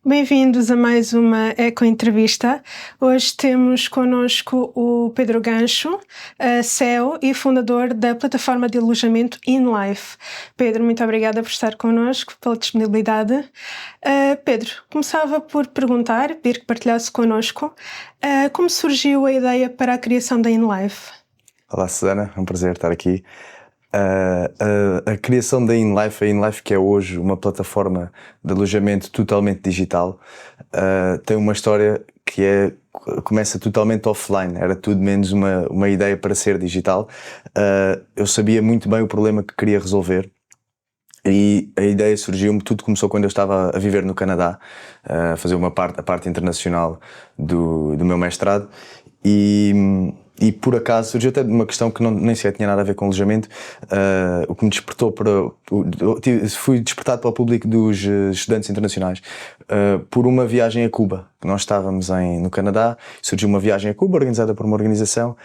Bem-vindos a mais uma Eco-Entrevista. Hoje temos connosco o Pedro Gancho, CEO e fundador da plataforma de alojamento InLife. Pedro, muito obrigada por estar connosco, pela disponibilidade. Pedro, começava por perguntar, pedir que partilhasse connosco, como surgiu a ideia para a criação da InLife? Olá Susana, é um prazer estar aqui. A criação da InLife, a InLife que é hoje uma plataforma de alojamento totalmente digital, tem uma história que começa totalmente offline, era tudo menos uma ideia para ser digital. Eu sabia muito bem o problema que queria resolver e a ideia surgiu-me, tudo começou quando eu estava a viver no Canadá, a fazer a parte internacional do meu mestrado e por acaso surgiu até uma questão que nem sequer tinha nada a ver com alojamento, o que me despertou fui despertado para o público dos estudantes internacionais por uma viagem a Cuba. Nós estávamos no Canadá, surgiu uma viagem a Cuba organizada por uma organização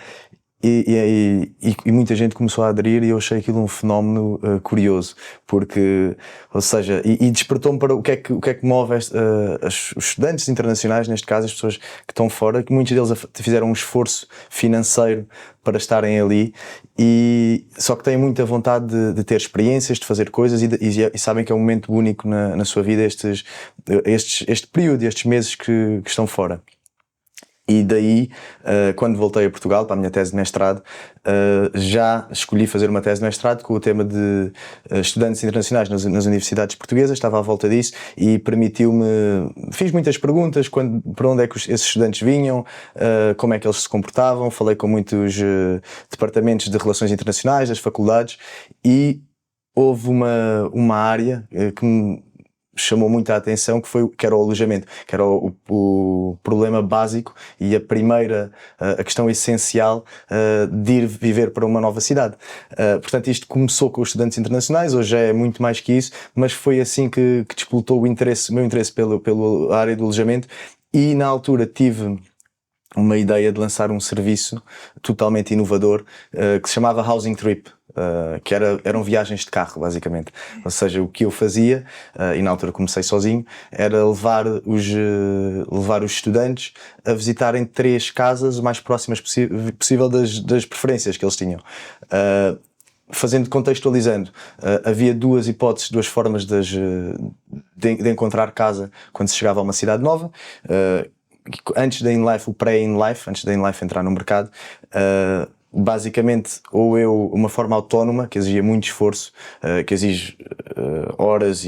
e muita gente começou a aderir e eu achei aquilo um fenómeno curioso, porque, ou seja, despertou-me para o que é que move os estudantes internacionais, neste caso as pessoas que estão fora, que muitos deles fizeram um esforço financeiro para estarem ali só que têm muita vontade de ter experiências, de fazer coisas e sabem que é um momento único na sua vida este período, estes meses que estão fora. E daí, quando voltei a Portugal para a minha tese de mestrado, já escolhi fazer uma tese de mestrado com o tema de estudantes internacionais nas universidades portuguesas, estava à volta disso e fiz muitas perguntas, para onde é que esses estudantes vinham, como é que eles se comportavam, falei com muitos departamentos de relações internacionais, das faculdades, e houve uma área que me chamou muito a atenção, que era o alojamento, que era o problema básico e a questão essencial de ir viver para uma nova cidade. Portanto, isto começou com os estudantes internacionais, hoje é muito mais que isso, mas foi assim que despoltou o meu interesse pela área do alojamento, e na altura tive uma ideia de lançar um serviço totalmente inovador que se chamava Housing Trip. Que eram viagens de carro, basicamente. Ou seja, o que eu fazia, e na altura comecei sozinho, era levar os estudantes a visitarem 3 casas o mais próximas possível das preferências que eles tinham. Contextualizando, havia duas hipóteses, duas formas de encontrar casa quando se chegava a uma cidade nova. Antes da InLife, o pré-InLife, antes da InLife entrar no mercado, basicamente, uma forma autónoma que exigia muito esforço, que exige horas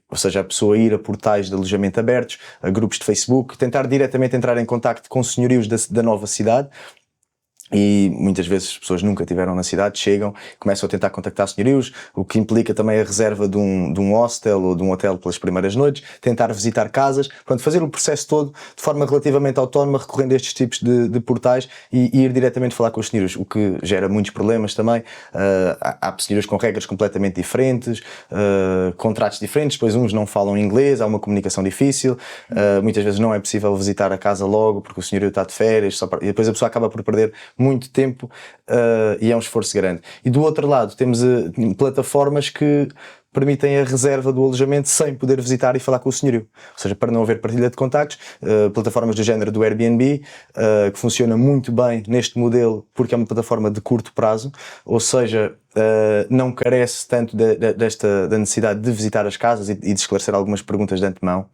ou seja, a pessoa ir a portais de alojamento abertos, a grupos de Facebook, tentar diretamente entrar em contacto com senhorios da nova cidade. E muitas vezes as pessoas nunca estiveram na cidade, chegam, começam a tentar contactar senhorios, o que implica também a reserva de um hostel ou de um hotel pelas primeiras noites, tentar visitar casas, portanto fazer o processo todo de forma relativamente autónoma, recorrendo a estes tipos de portais e ir diretamente falar com os senhorios, o que gera muitos problemas também. Há senhorios com regras completamente diferentes, contratos diferentes, depois uns não falam inglês, há uma comunicação difícil, muitas vezes não é possível visitar a casa logo porque o senhorio está de férias, e depois a pessoa acaba por perder muito tempo e é um esforço grande. E do outro lado temos plataformas que permitem a reserva do alojamento sem poder visitar e falar com o senhorio. Ou seja, para não haver partilha de contactos, plataformas do género do Airbnb, que funciona muito bem neste modelo porque é uma plataforma de curto prazo, ou seja, não carece tanto da necessidade de visitar as casas e de esclarecer algumas perguntas de antemão.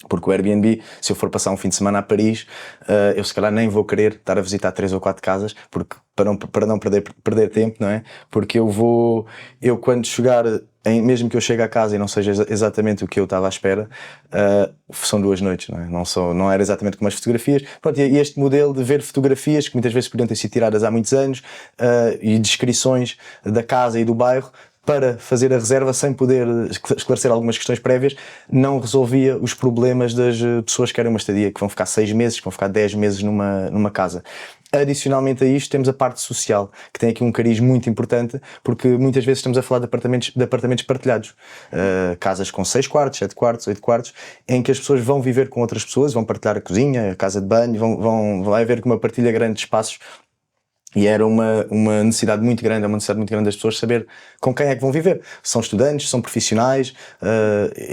Porque o Airbnb, se eu for passar um fim de semana a Paris, eu se calhar nem vou querer estar a visitar 3 ou 4 casas, porque para não perder tempo, não é? Porque eu quando chegar, mesmo que eu chegue à casa e não seja exatamente o que eu estava à espera, são 2 noites, não é? Não era exatamente como as fotografias. Pronto, e este modelo de ver fotografias, que muitas vezes podiam ter sido tiradas há muitos anos, e descrições da casa e do bairro, para fazer a reserva sem poder esclarecer algumas questões prévias, não resolvia os problemas das pessoas que querem uma estadia, que vão ficar 6 meses, que vão ficar 10 meses numa casa. Adicionalmente a isto temos a parte social, que tem aqui um cariz muito importante, porque muitas vezes estamos a falar de apartamentos partilhados, casas com 6 quartos, 7 quartos, 8 quartos, em que as pessoas vão viver com outras pessoas, vão partilhar a cozinha, a casa de banho, vai haver uma partilha grande de espaços E era uma necessidade muito grande, das pessoas saber com quem é que vão viver. São estudantes, são profissionais,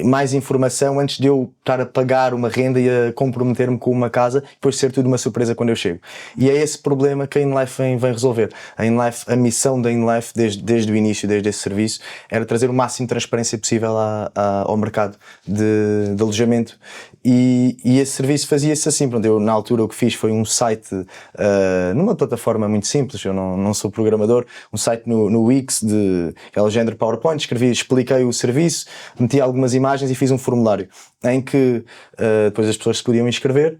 mais informação antes de eu estar a pagar uma renda e a comprometer-me com uma casa, depois ser tudo uma surpresa quando eu chego. E é esse problema que a InLife vem resolver. A missão da InLife desde o início, desde esse serviço, era trazer o máximo de transparência possível ao mercado de alojamento. E esse serviço fazia-se assim. Pronto, eu na altura o que fiz foi um site numa plataforma muito simples, eu não sou programador, um site no Wix de género PowerPoint, expliquei o serviço, meti algumas imagens e fiz um formulário em que depois as pessoas se podiam inscrever,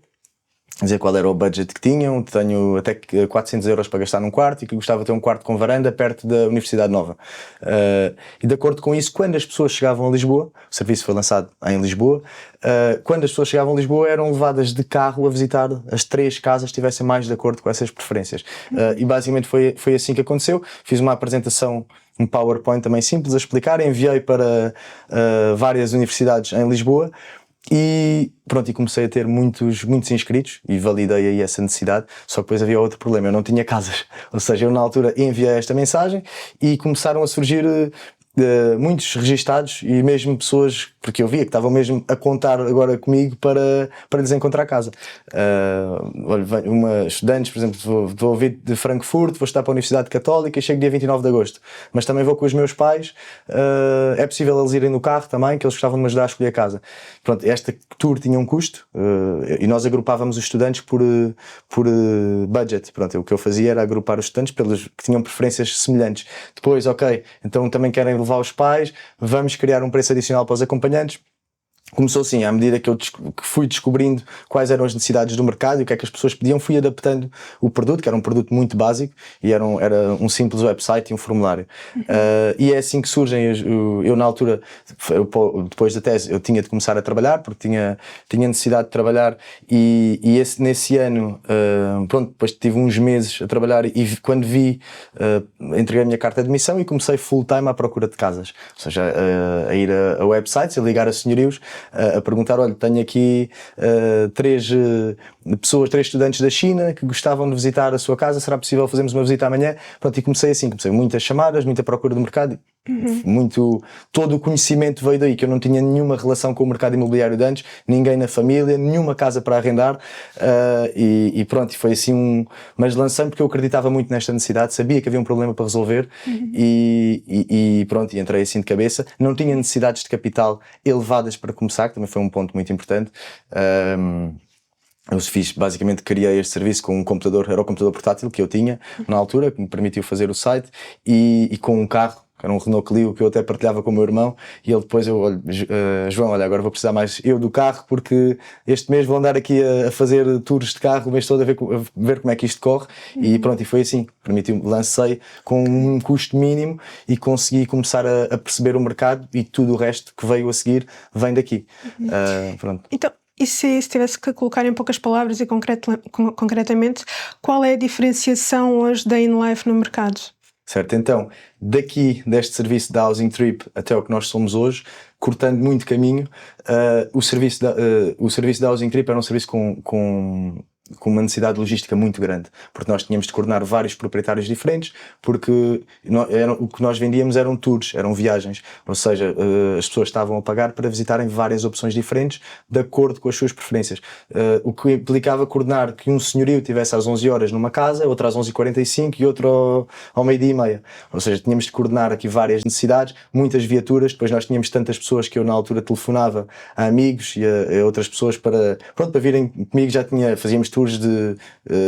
dizer qual era o budget que tinham. Tenho até 400 euros para gastar num quarto e que gostava de ter um quarto com varanda perto da Universidade Nova. E de acordo com isso, quando as pessoas chegavam a Lisboa, o serviço foi lançado em Lisboa, quando as pessoas chegavam a Lisboa eram levadas de carro a visitar as 3 casas que estivessem mais de acordo com essas preferências. E basicamente foi assim que aconteceu. Fiz uma apresentação, um PowerPoint também simples a explicar, enviei para várias universidades em Lisboa. E pronto, e comecei a ter muitos inscritos e validei aí essa necessidade, só que depois havia outro problema, eu não tinha casas, ou seja, eu na altura enviei esta mensagem e começaram a surgir muitos registados e mesmo pessoas, porque eu via que estavam mesmo a contar agora comigo para lhes encontrar casa. Estudantes, por exemplo, vou vir de Frankfurt, vou estar para a Universidade Católica e chego dia 29 de agosto, mas também vou com os meus pais, é possível eles irem no carro também, que eles gostavam de me ajudar a escolher a casa. Pronto, esta tour tinha um custo e nós agrupávamos os estudantes por budget. Pronto, o que eu fazia era agrupar os estudantes pelos que tinham preferências semelhantes. Depois, ok, então também querem levar os pais, vamos criar um preço adicional para os acompanhantes. Começou assim, à medida que eu fui descobrindo quais eram as necessidades do mercado e o que é que as pessoas pediam, fui adaptando o produto, que era um produto muito básico e era um simples website e um formulário. E é assim que surgem, eu na altura, depois da tese, eu tinha de começar a trabalhar, porque tinha necessidade de trabalhar e nesse ano, pronto, depois tive uns meses a trabalhar e quando entreguei a minha carta de admissão e comecei full time à procura de casas. Ou seja, a ir a websites, a ligar a senhorios, a perguntar, olha, tenho aqui 3 estudantes da China que gostavam de visitar a sua casa, será possível fazermos uma visita amanhã? Pronto, e comecei muitas chamadas, muita procura do mercado, todo o conhecimento veio daí, que eu não tinha nenhuma relação com o mercado imobiliário de antes, ninguém na família, nenhuma casa para arrendar, e pronto, foi assim mas lancei porque eu acreditava muito nesta necessidade, sabia que havia um problema para resolver, e pronto, e entrei assim de cabeça, não tinha necessidades de capital elevadas para começar, que também foi um ponto muito importante. Eu basicamente criei este serviço com um computador, era o computador portátil que eu tinha na altura, que me permitiu fazer o site, e com um carro, que era um Renault Clio, que eu até partilhava com o meu irmão, e ele depois, João, olha, agora vou precisar mais eu do carro, porque este mês vou andar aqui a fazer tours de carro o mês todo a ver como é que isto corre, e pronto, e foi assim, lancei com um custo mínimo e consegui começar a perceber o mercado, e tudo o resto que veio a seguir vem daqui. Pronto. Então, e se tivesse que colocar em poucas palavras e concretamente, qual é a diferenciação hoje da InLife no mercado? Certo, então, deste serviço da Housing Trip até o que nós somos hoje, cortando muito caminho, o serviço da Housing Trip era um serviço com uma necessidade logística muito grande, porque nós tínhamos de coordenar vários proprietários diferentes, porque o que nós vendíamos eram tours, eram viagens, ou seja, as pessoas estavam a pagar para visitarem várias opções diferentes de acordo com as suas preferências, o que implicava coordenar que um senhorio tivesse às 11 horas numa casa, outro às 11h45 e outro ao meio-dia e meia, ou seja, tínhamos de coordenar aqui várias necessidades, muitas viaturas, depois nós tínhamos tantas pessoas que eu na altura telefonava a amigos e a outras pessoas para virem comigo, fazíamos tours de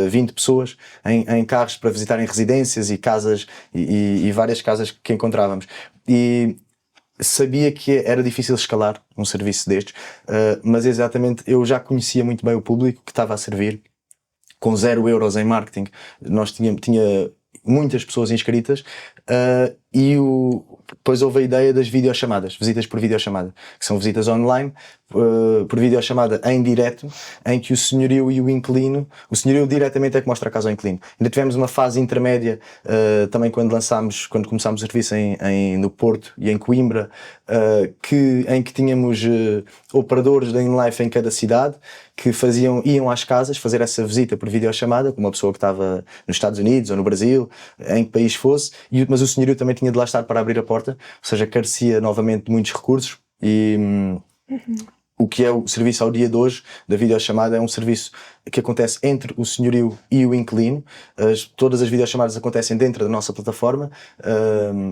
20 pessoas em carros para visitarem residências e casas e várias casas que encontrávamos. E sabia que era difícil escalar um serviço destes, mas exatamente eu já conhecia muito bem o público que estava a servir. Com 0 euros em marketing, nós tinha muitas pessoas inscritas, e depois houve a ideia das videochamadas, visitas por videochamada, que são visitas online por videochamada em direto, em que o senhorio e o inquilino, o senhorio diretamente é que mostra a casa ao inquilino. Ainda tivemos uma fase intermédia, também quando começámos o serviço no Porto e em Coimbra, em que tínhamos operadores da InLife em cada cidade, que iam às casas fazer essa visita por videochamada, com uma pessoa que estava nos Estados Unidos ou no Brasil, em que país fosse, mas o senhorio também tinha de lá estar para abrir a porta, ou seja, carecia novamente de muitos recursos o que é o serviço ao dia de hoje da videochamada é um serviço que acontece entre o senhorio e o inquilino. Todas as videochamadas acontecem dentro da nossa plataforma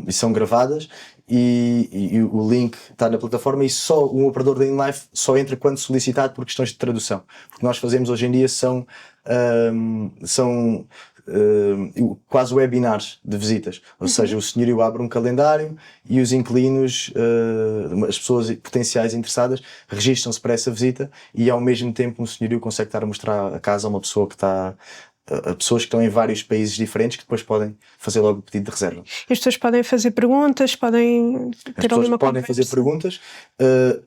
e são gravadas e o link está na plataforma e só um operador da InLife só entra quando solicitado por questões de tradução. Porque nós fazemos hoje em dia são quase webinars de visitas, ou seja, o senhorio abre um calendário e os inquilinos, as pessoas potenciais interessadas, registram-se para essa visita e ao mesmo tempo o senhorio consegue estar a mostrar a casa a uma pessoa a pessoas que estão em vários países diferentes que depois podem fazer logo o pedido de reserva. E as pessoas podem fazer perguntas, podem ter ali uma podem fazer perguntas.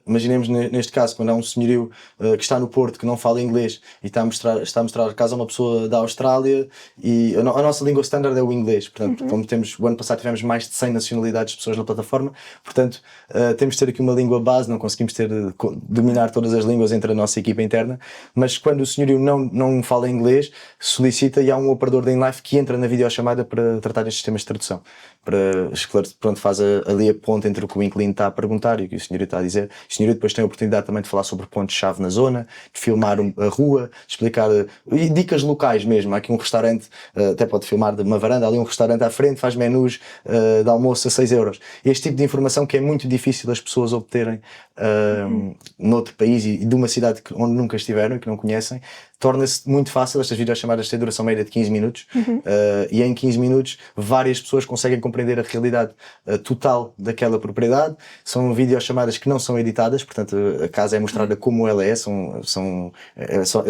Imaginemos neste caso, quando há um senhorio que está no Porto, que não fala inglês e está a mostrar a casa a uma pessoa da Austrália e a nossa língua standard é o inglês. Portanto, como o ano passado tivemos mais de 100 nacionalidades de pessoas na plataforma, portanto, temos de ter aqui uma língua base, não conseguimos dominar todas as línguas entre a nossa equipa interna, mas quando o senhorio não fala inglês, solicita e há um operador da InLife que entra na videochamada para tratar estes sistemas de tradução, para esclarecer, faz ali a ponte entre o que o inquilino está a perguntar e o que o senhorio está a dizer. O senhorio depois tem a oportunidade também de falar sobre pontos-chave na zona, de filmar a rua, de explicar e dicas locais mesmo. Há aqui um restaurante, até pode filmar de uma varanda, ali um restaurante à frente, faz menus de almoço a 6 euros. Este tipo de informação que é muito difícil as pessoas obterem noutro país e de uma cidade onde nunca estiveram e que não conhecem, torna-se muito fácil. Estas videochamadas têm duração média de 15 minutos e em 15 minutos várias pessoas conseguem compreender a realidade total daquela propriedade. São videochamadas que não são editadas, portanto a casa é mostrada como ela é,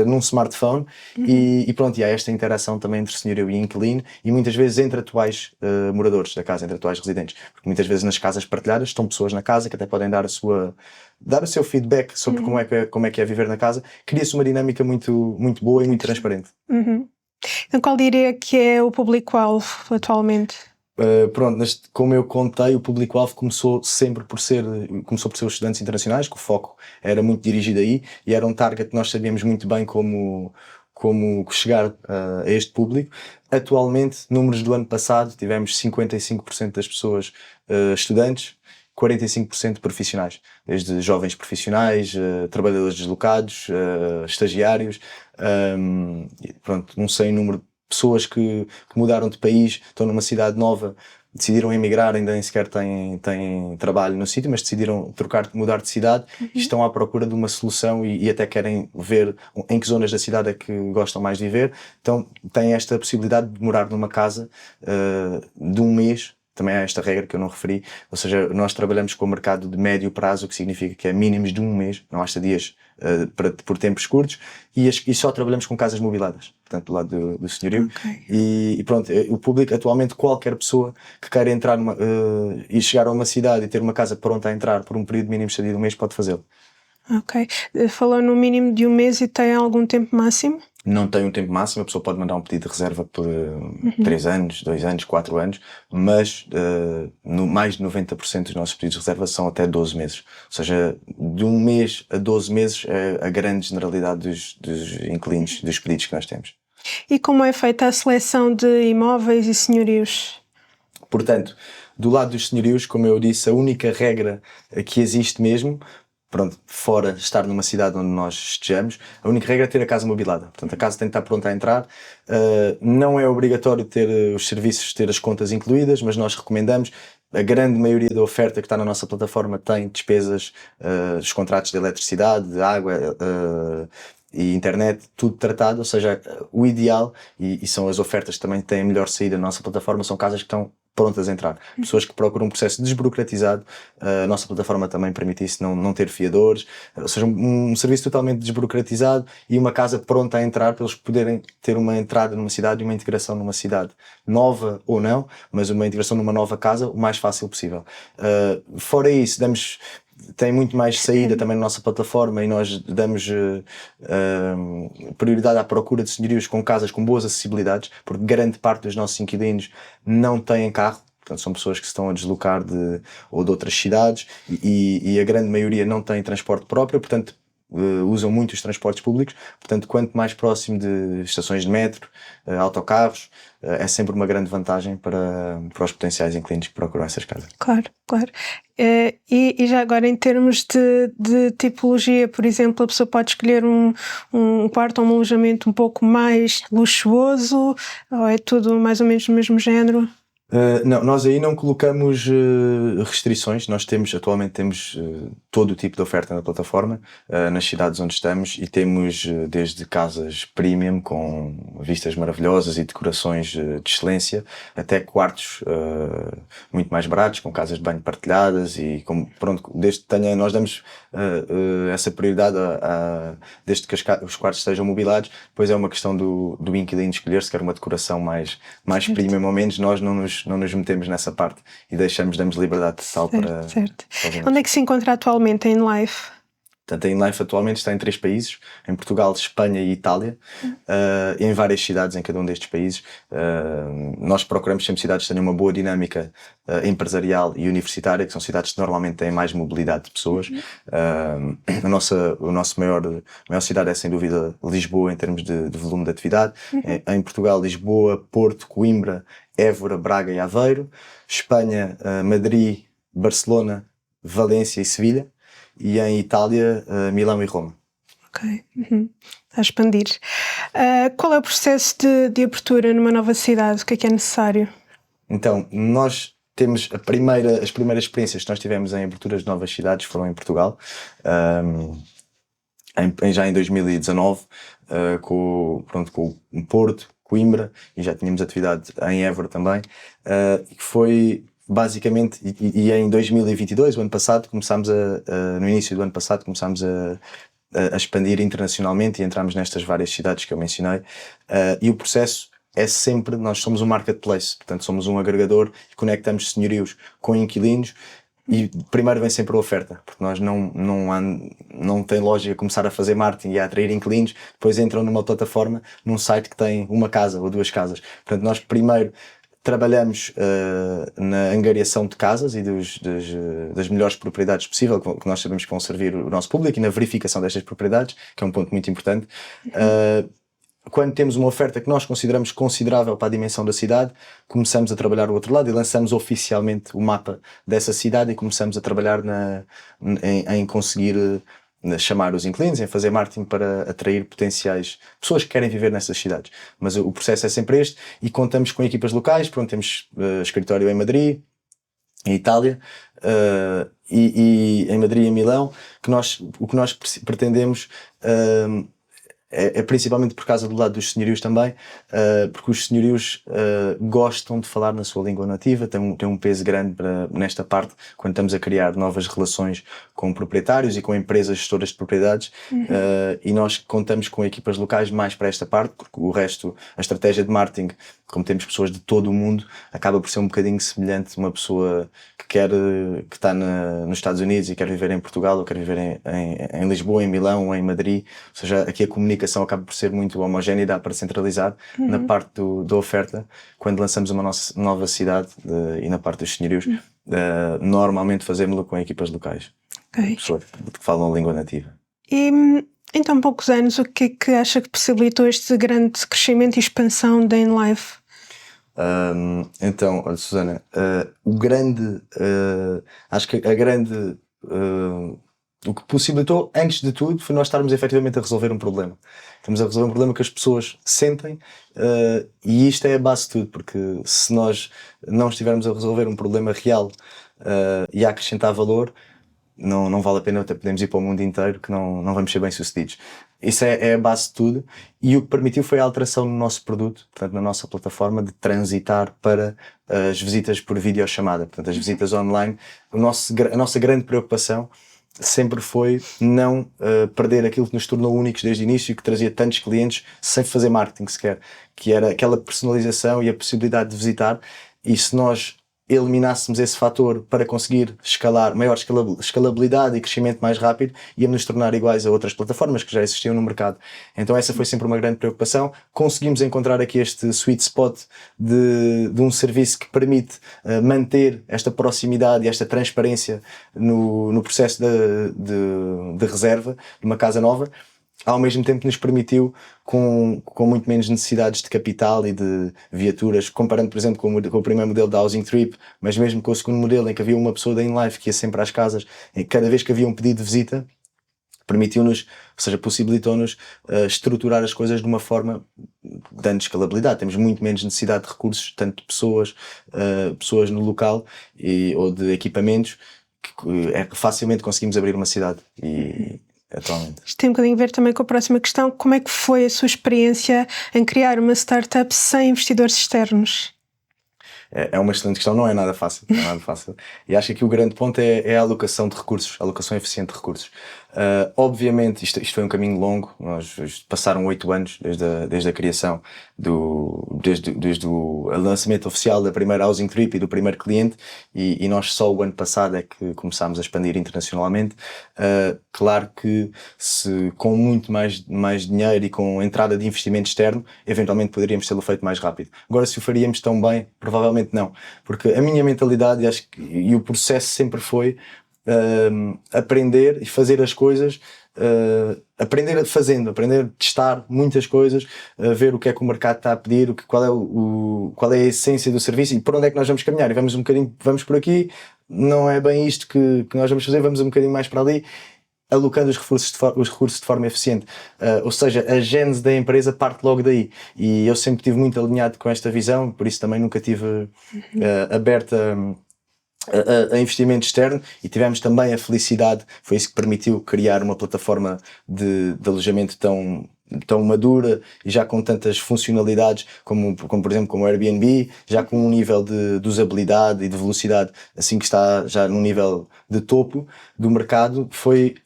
num smartphone e pronto, e há esta interação também entre senhorio e inquilino e muitas vezes entre atuais moradores da casa, entre atuais residentes, porque muitas vezes nas casas partilhadas estão pessoas na casa que até podem dar o seu feedback sobre como é que é viver na casa. Cria-se uma dinâmica muito, muito boa e muito transparente. Então qual diria que é o público-alvo atualmente? Como eu contei, o público-alvo começou por ser os estudantes internacionais, que o foco era muito dirigido aí e era um target que nós sabíamos muito bem como chegar a este público. Atualmente, números do ano passado, tivemos 55% das pessoas estudantes, 45% profissionais, desde jovens profissionais, trabalhadores deslocados, estagiários, um sem número de pessoas que mudaram de país, estão numa cidade nova, decidiram emigrar, ainda nem sequer têm trabalho no sítio, mas decidiram mudar de cidade e estão à procura de uma solução e até querem ver em que zonas da cidade é que gostam mais de viver. Então têm esta possibilidade de morar numa casa de um mês. Também há esta regra que eu não referi, ou seja, nós trabalhamos com o mercado de médio prazo, o que significa que é mínimos de um mês, não há estadias por tempos curtos, e só trabalhamos com casas mobiladas, portanto do lado do senhorio. E pronto, o público atualmente, qualquer pessoa que queira entrar e chegar a uma cidade e ter uma casa pronta a entrar por um período mínimo de estadia de um mês, pode fazê-lo. Ok. Falou no mínimo de um mês e tem algum tempo máximo? Não tem um tempo máximo, a pessoa pode mandar um pedido de reserva por 3 anos, 2 anos, 4 anos, mas mais de 90% dos nossos pedidos de reserva são até 12 meses. Ou seja, de um mês a 12 meses é a grande generalidade dos inquilinos, dos pedidos que nós temos. E como é feita a seleção de imóveis e senhorios? Portanto, do lado dos senhorios, como eu disse, a única regra que existe mesmo, fora estar numa cidade onde nós estejamos, a única regra é ter a casa mobilada. Portanto, a casa tem que estar pronta a entrar. Não é obrigatório ter os serviços, ter as contas incluídas, mas nós recomendamos. A grande maioria da oferta que está na nossa plataforma tem despesas, os contratos de eletricidade, de água e internet, tudo tratado. Ou seja, o ideal, e são as ofertas que também têm a melhor saída na nossa plataforma, são casas que estão prontas a entrar. Pessoas que procuram um processo desburocratizado. A nossa plataforma também permite isso, não ter fiadores, ou seja, um serviço totalmente desburocratizado e uma casa pronta a entrar para eles poderem ter uma entrada numa cidade e uma integração numa cidade nova ou não, mas uma integração numa nova casa o mais fácil possível. Fora isso, tem muito mais saída também na nossa plataforma, e nós damos prioridade à procura de senhorios com casas com boas acessibilidades, porque grande parte dos nossos inquilinos não têm carro. Portanto, são pessoas que se estão a deslocar ou de outras cidades, e a grande maioria não tem transporte próprio, portanto usam muito os transportes públicos. Portanto, quanto mais próximo de estações de metro, autocarros, é sempre uma grande vantagem para os potenciais inquilinos que procuram essas casas. Claro, claro. E já agora, em termos de tipologia, por exemplo, a pessoa pode escolher um quarto ou um alojamento um pouco mais luxuoso, ou é tudo mais ou menos do mesmo género? Não, nós aí não colocamos restrições. Nós atualmente temos todo o tipo de oferta na plataforma, nas cidades onde estamos, e temos desde casas premium com vistas maravilhosas e decorações de excelência, até quartos muito mais baratos, com casas de banho partilhadas, e pronto, desde que nós damos essa prioridade desde que os quartos estejam mobilados. Depois é uma questão do inquilino escolher se quer uma decoração mais premium ou menos. Nós não nos metemos nessa parte e damos liberdade total para... Certo. Onde é que se encontra atualmente a InLife? Portanto, a InLife atualmente está em 3 países, em Portugal, Espanha e Itália, em várias cidades em cada um destes países. Nós procuramos sempre cidades que tenham uma boa dinâmica empresarial e universitária, que são cidades que normalmente têm mais mobilidade de pessoas. A nossa maior cidade é, sem dúvida, Lisboa, em termos de volume de atividade. Em Portugal, Lisboa, Porto, Coimbra, Évora, Braga e Aveiro. Espanha, Madrid, Barcelona, Valência e Sevilha. E em Itália, Milão e Roma. Ok. A expandir. Qual é o processo de abertura numa nova cidade? O que é necessário? Então, nós temos as primeiras experiências que nós tivemos em aberturas de novas cidades foram em Portugal, já em 2019, com o Porto, Coimbra, e já tínhamos atividade em Évora também, que foi... Basicamente, e em 2022, o ano passado, no início do ano passado, começámos a expandir internacionalmente e entramos nestas várias cidades que eu mencionei. E o processo é sempre, nós somos um marketplace, portanto somos um agregador e conectamos senhorios com inquilinos, e primeiro vem sempre a oferta, porque nós não tem lógica começar a fazer marketing e a atrair inquilinos, depois entram numa plataforma, num site que tem uma casa ou 2 casas. Portanto, nós primeiro trabalhamos na angariação de casas e das melhores propriedades possível, que nós sabemos que vão servir o nosso público, e na verificação destas propriedades, que é um ponto muito importante. Quando temos uma oferta que nós consideramos considerável para a dimensão da cidade, começamos a trabalhar o outro lado e lançamos oficialmente o mapa dessa cidade, e começamos a trabalhar em conseguir chamar os inquilinos, em fazer marketing para atrair potenciais pessoas que querem viver nessas cidades. Mas o processo é sempre este, e contamos com equipas locais. Pronto, temos escritório em Madrid, em Itália, e em Madrid e em Milão, o que nós pretendemos é principalmente por causa do lado dos senhorios também, porque os senhorios gostam de falar na sua língua nativa, tem um peso grande nesta parte, quando estamos a criar novas relações com proprietários e com empresas gestoras de propriedades. E nós contamos com equipas locais mais para esta parte, porque o resto, a estratégia de marketing, como temos pessoas de todo o mundo, acaba por ser um bocadinho semelhante a uma pessoa que está nos Estados Unidos e quer viver em Portugal, ou quer viver em Lisboa, em Milão ou em Madrid. Ou seja, aqui a comunicação acaba por ser muito homogénea e dá para centralizar na parte da oferta. Quando lançamos uma nova cidade, e na parte dos senhorios, normalmente fazemos-lo com equipas locais. Okay. Pessoas que falam a língua nativa. E em tão poucos anos, o que é que acha que possibilitou este grande crescimento e expansão da InLife? Então, olha, Susana, acho que o que possibilitou, antes de tudo, foi nós estarmos efetivamente a resolver um problema. Estamos a resolver um problema que as pessoas sentem, e isto é a base de tudo, porque se nós não estivermos a resolver um problema real e a acrescentar valor, não vale a pena. Até podemos ir para o mundo inteiro, que não vamos ser bem sucedidos. Isso é a base de tudo, e o que permitiu foi a alteração no nosso produto, portanto na nossa plataforma, de transitar para as visitas por videochamada, portanto as visitas online. A nossa grande preocupação sempre foi não perder aquilo que nos tornou únicos desde o início e que trazia tantos clientes sem fazer marketing sequer, que era aquela personalização e a possibilidade de visitar. E se nós eliminássemos esse fator para conseguir escalar, maior escalabilidade e crescimento mais rápido, íamos nos tornar iguais a outras plataformas que já existiam no mercado. Então essa foi sempre uma grande preocupação. Conseguimos encontrar aqui este sweet spot de um serviço que permite manter esta proximidade e esta transparência no processo de reserva de uma casa nova, ao mesmo tempo nos permitiu, com muito menos necessidades de capital e de viaturas, comparando, por exemplo, com o primeiro modelo da Housing Trip, mas mesmo com o segundo modelo, em que havia uma pessoa da InLife que ia sempre às casas, e cada vez que havia um pedido de visita, permitiu-nos, ou seja, possibilitou-nos estruturar as coisas de uma forma dando escalabilidade. Temos muito menos necessidade de recursos, tanto de pessoas no local ou de equipamentos, que facilmente conseguimos abrir uma cidade. Atualmente. Isto tem um bocadinho a ver também com a próxima questão. Como é que foi a sua experiência em criar uma startup sem investidores externos? É uma excelente questão, não é nada fácil, não é nada fácil. E acho que aqui o grande ponto é a alocação de recursos, a alocação eficiente de recursos. Obviamente, isto foi um caminho longo, passaram 8 anos desde a criação, desde o lançamento oficial da primeira Housing Trip e do primeiro cliente, e nós só o ano passado é que começámos a expandir internacionalmente. Claro que com muito mais dinheiro e com entrada de investimento externo, eventualmente poderíamos tê-lo feito mais rápido. Agora, se o faríamos tão bem, provavelmente não, porque a minha mentalidade e o processo sempre foi aprender e fazer as coisas, aprender a testar muitas coisas, ver o que é que o mercado está a pedir, qual é a essência do serviço e por onde é que nós vamos caminhar. E vamos por aqui, não é bem isto que nós vamos fazer, vamos um bocadinho mais para ali, alocando os recursos de forma eficiente. Ou seja, a gênese da empresa parte logo daí. E eu sempre estive muito alinhado com esta visão, por isso também nunca estive aberta a investimento externo, e tivemos também a felicidade, foi isso que permitiu criar uma plataforma de alojamento tão madura e já com tantas funcionalidades como por exemplo como o Airbnb, já com um nível de usabilidade e de velocidade assim que está já num nível de topo do mercado.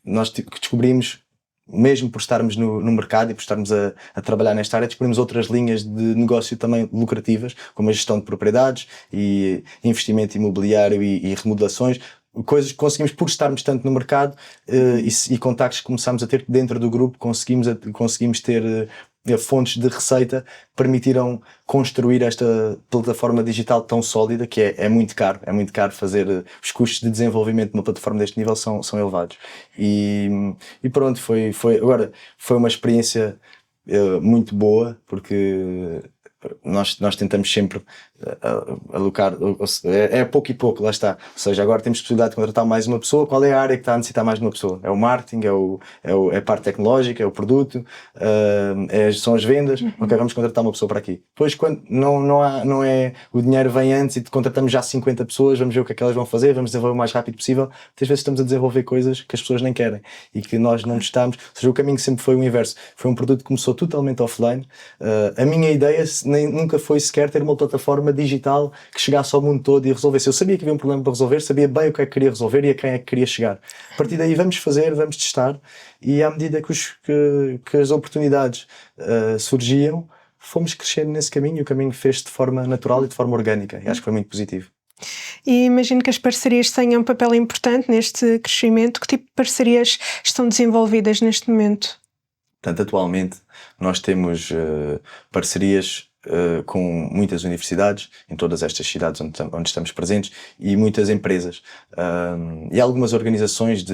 Nós que descobrimos, mesmo por estarmos no mercado e por estarmos a trabalhar nesta área, descobrimos outras linhas de negócio também lucrativas, como a gestão de propriedades e investimento imobiliário e remodelações, coisas que conseguimos por estarmos tanto no mercado e contactos que começámos a ter dentro do grupo, conseguimos ter fontes de receita que permitiram construir esta plataforma digital tão sólida, que é muito caro fazer. Os custos de desenvolvimento de uma plataforma deste nível são elevados e pronto, foi uma experiência muito boa, porque nós tentamos sempre alocar, é pouco e pouco, lá está. Ou seja, agora temos possibilidade de contratar mais uma pessoa. Qual é a área que está a necessitar mais de uma pessoa? É o marketing, é a parte tecnológica, é o produto, são as vendas. Ok, vamos contratar uma pessoa para aqui. Depois, quando não é o dinheiro vem antes e contratamos já 50 pessoas, vamos ver o que é que elas vão fazer, vamos desenvolver o mais rápido possível. Muitas vezes estamos a desenvolver coisas que as pessoas nem querem e que nós não testamos. Ou seja, o caminho sempre foi o inverso. Foi um produto que começou totalmente offline. A minha ideia nunca foi sequer ter uma plataforma digital que chegasse ao mundo todo e resolvesse. Eu sabia que havia um problema para resolver, sabia bem o que é que queria resolver e a quem é que queria chegar. A partir daí vamos testar, e à medida que as oportunidades surgiam, fomos crescendo nesse caminho, e o caminho fez de forma natural e de forma orgânica, e acho que foi muito positivo. E imagino que as parcerias tenham um papel importante neste crescimento. Que tipo de parcerias estão desenvolvidas neste momento? Portanto, atualmente nós temos parcerias com muitas universidades em todas estas cidades onde estamos presentes, e muitas empresas e algumas organizações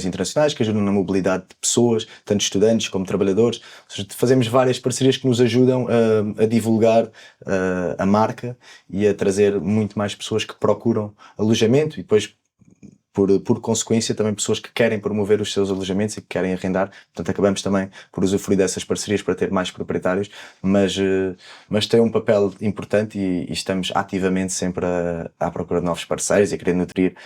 internacionais que ajudam na mobilidade de pessoas, tanto estudantes como trabalhadores. Ou seja, fazemos várias parcerias que nos ajudam a divulgar a marca e a trazer muito mais pessoas que procuram alojamento, e depois por consequência também pessoas que querem promover os seus alojamentos e que querem arrendar. Portanto, acabamos também por usufruir dessas parcerias para ter mais proprietários, mas tem um papel importante, e estamos ativamente sempre à procura de novos parceiros e a querer nutrir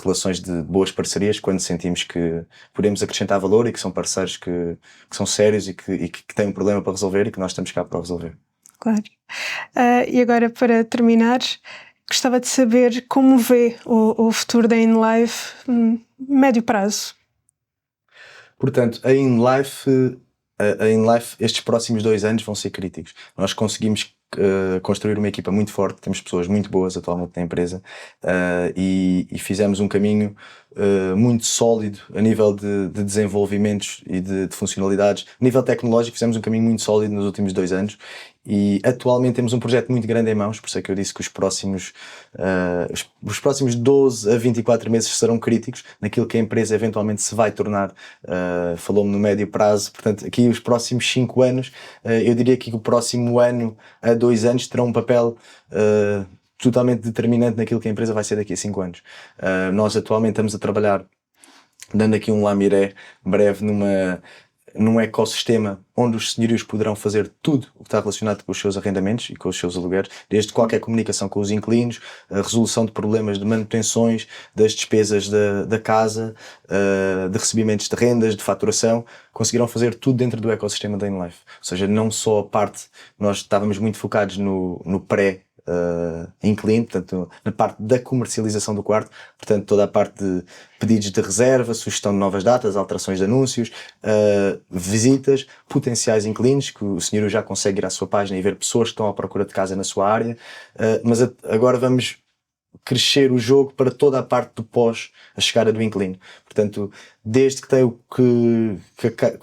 relações de boas parcerias quando sentimos que podemos acrescentar valor e que são parceiros que são sérios e que têm um problema para resolver e que nós estamos cá para resolver. Claro. E agora, para terminar, gostava de saber como vê o futuro da InLife médio prazo. Portanto, a InLife, estes próximos 2 anos vão ser críticos. Nós conseguimos construir uma equipa muito forte, temos pessoas muito boas atualmente na empresa, e fizemos um caminho muito sólido a nível de desenvolvimentos e de funcionalidades. A nível tecnológico fizemos um caminho muito sólido nos últimos 2 anos e atualmente temos um projeto muito grande em mãos, por isso é que eu disse que os próximos 12 a 24 meses serão críticos naquilo que a empresa eventualmente se vai tornar. Falou-me no médio prazo, portanto aqui os próximos 5 anos, eu diria que o próximo ano a 2 anos terão um papel totalmente determinante naquilo que a empresa vai ser daqui a 5 anos. Nós atualmente estamos a trabalhar, dando aqui um lamiré breve, num ecossistema onde os senhorios poderão fazer tudo o que está relacionado com os seus arrendamentos e com os seus alugueres, desde qualquer comunicação com os inquilinos, a resolução de problemas de manutenções, das despesas da casa, de recebimentos de rendas, de faturação, conseguirão fazer tudo dentro do ecossistema da InLife. Ou seja, não só a parte, nós estávamos muito focados no inquilino, portanto, na parte da comercialização do quarto, portanto, toda a parte de pedidos de reserva, sugestão de novas datas, alterações de anúncios, visitas, potenciais inquilinos, que o senhor já consegue ir à sua página e ver pessoas que estão à procura de casa na sua área, mas agora vamos crescer o jogo para toda a parte do pós a chegada do inquilino. Portanto, desde que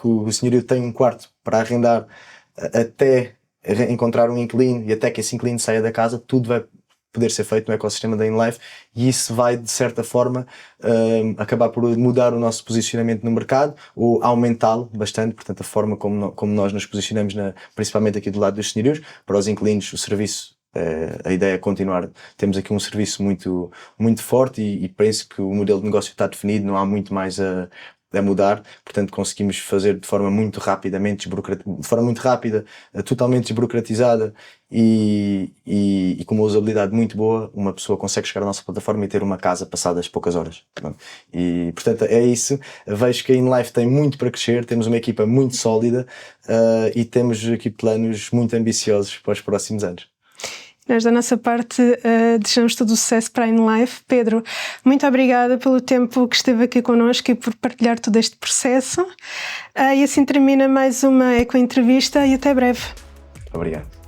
o senhorio tem um quarto para arrendar até encontrar um inquilino e até que esse inquilino saia da casa, tudo vai poder ser feito no ecossistema da InLife e isso vai, de certa forma, acabar por mudar o nosso posicionamento no mercado ou aumentá-lo bastante. Portanto, a forma como nós nos posicionamos, principalmente aqui do lado dos senhorios, para os inquilinos, o serviço, a ideia é continuar. Temos aqui um serviço muito, muito forte e penso que o modelo de negócio está definido, não há muito mais a mudar, portanto conseguimos fazer de forma muito rapidamente, totalmente desburocratizada e com uma usabilidade muito boa, uma pessoa consegue chegar à nossa plataforma e ter uma casa passadas poucas horas. E portanto é isso, vejo que a InLife tem muito para crescer, temos uma equipa muito sólida e temos aqui planos muito ambiciosos para os próximos anos. Nós, da nossa parte, desejamos todo o sucesso para a InLife. Pedro, muito obrigada pelo tempo que esteve aqui connosco e por partilhar todo este processo. E assim termina mais uma Eco Entrevista e até breve. Obrigado.